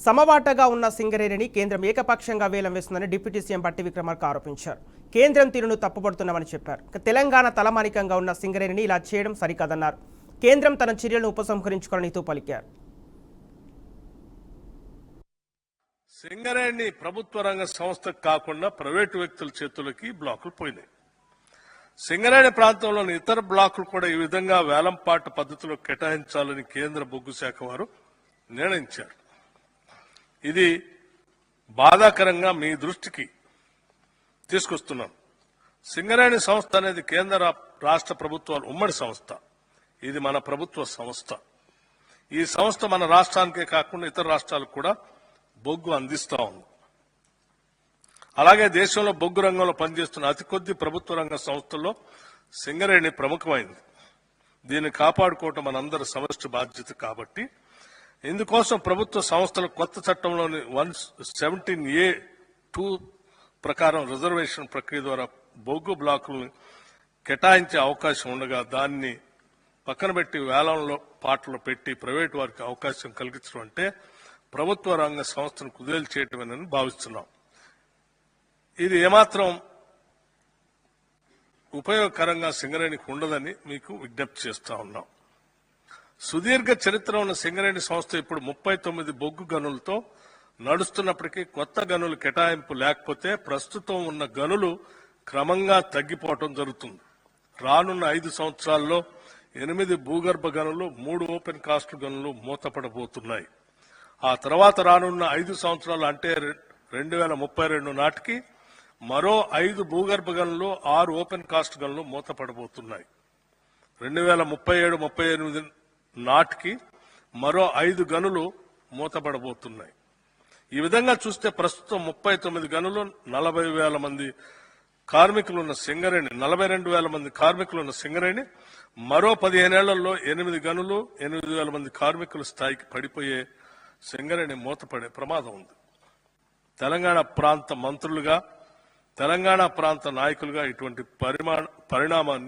సమవాటగా ఉన్న సింగరేణిని కేంద్రం ఏకపక్షంగా వేలం వేస్తుందని డిప్యూటీ సీఎం బట్టి విక్రమార్క ఆరోపించారు. కేంద్రం తీరును తప్పుపడుతున్నామని చెప్పారు. తెలంగాణ తలమానికంగా ఉన్న సింగరేణిని ఇలా చేయడం సరికాదన్నారు. కేంద్రం తన చర్యలను ఉపసంహరించుకోవాలని హితవు పలికారు. సింగరేణి ప్రభుత్వ రంగ సంస్థకు కాకుండా ప్రైవేటు వ్యక్తుల చేతులకి బ్లాకులు పోయినాయి. సింగరేణి ప్రాంతంలోని ఇతర బ్లాకులు కూడా ఈ విధంగా వేలంపాట పద్ధతిలో కేటాయించాలని కేంద్ర బొగ్గు శాఖ వారు నిర్ణయించారు. ఇది బాధాకరంగా మీ దృష్టికి తీసుకొస్తున్నాం. సింగరేణి సంస్థ అనేది కేంద్ర రాష్ట్ర ప్రభుత్వాల ఉమ్మడి సంస్థ. ఇది మన ప్రభుత్వ సంస్థ. ఈ సంస్థ మన రాష్ట్రానికే కాకుండా ఇతర రాష్ట్రాలకు కూడా బొగ్గు అందిస్తా ఉంది. అలాగే దేశంలో బొగ్గు రంగంలో పనిచేస్తున్న అతి కొద్ది ప్రభుత్వ రంగ సంస్థల్లో సింగరేణి ప్రముఖమైంది. దీన్ని కాపాడుకోవటం మనందరి సమష్టి బాధ్యత. కాబట్టి ఇందుకోసం ప్రభుత్వ సంస్థల కొత్త చట్టంలోని 117A(2) ప్రకారం రిజర్వేషన్ ప్రక్రియ ద్వారా బొగ్గు బ్లాకులను కేటాయించే అవకాశం ఉండగా దాన్ని పక్కన పెట్టి వేలంలో పాటలు పెట్టి ప్రైవేటు వారికి అవకాశం కలిగించడం అంటే ప్రభుత్వ రంగ సంస్థను కుదేలు చేయటమేనని భావిస్తున్నాం. ఇది ఏమాత్రం ఉపయోగకరంగా సింగరేణికి ఉండదని మీకు విజ్ఞప్తి చేస్తా ఉన్నాం. సుదీర్ఘ చరిత్ర ఉన్న సింగరేణి సంస్థ ఇప్పుడు 39 బొగ్గు గనులతో నడుస్తున్నప్పటికీ కొత్త గనులు కేటాయింపు లేకపోతే ప్రస్తుతం ఉన్న గనులు క్రమంగా తగ్గిపోవటం జరుగుతుంది. రానున్న 5 సంవత్సరాల్లో 8 భూగర్భ గనులు, 3 ఓపెన్ కాస్ట్ గనులు మూతపడబోతున్నాయి. ఆ తర్వాత రానున్న 5 సంవత్సరాలు అంటే 2032 నాటికి మరో 5 భూగర్భ గనులు, 6 ఓపెన్ కాస్ట్ గనులు మూతపడబోతున్నాయి. 2037-38 నాటికి మరో 5 గనులు మూతపడబోతున్నాయి. ఈ విధంగా చూస్తే ప్రస్తుతం 39 గనులు, 40,000 మంది కార్మికులున్న సింగరేణి, 42,000 మంది కార్మికులున్న సింగరేణి మరో 15 ఏళ్లలో 8 గనులు, 8,000 మంది కార్మికుల స్థాయికి పడిపోయే సింగరేణి మూతపడే ప్రమాదం ఉంది. తెలంగాణ ప్రాంత మంత్రులుగా, తెలంగాణ ప్రాంత నాయకులుగా ఇటువంటి పరిణామాన్ని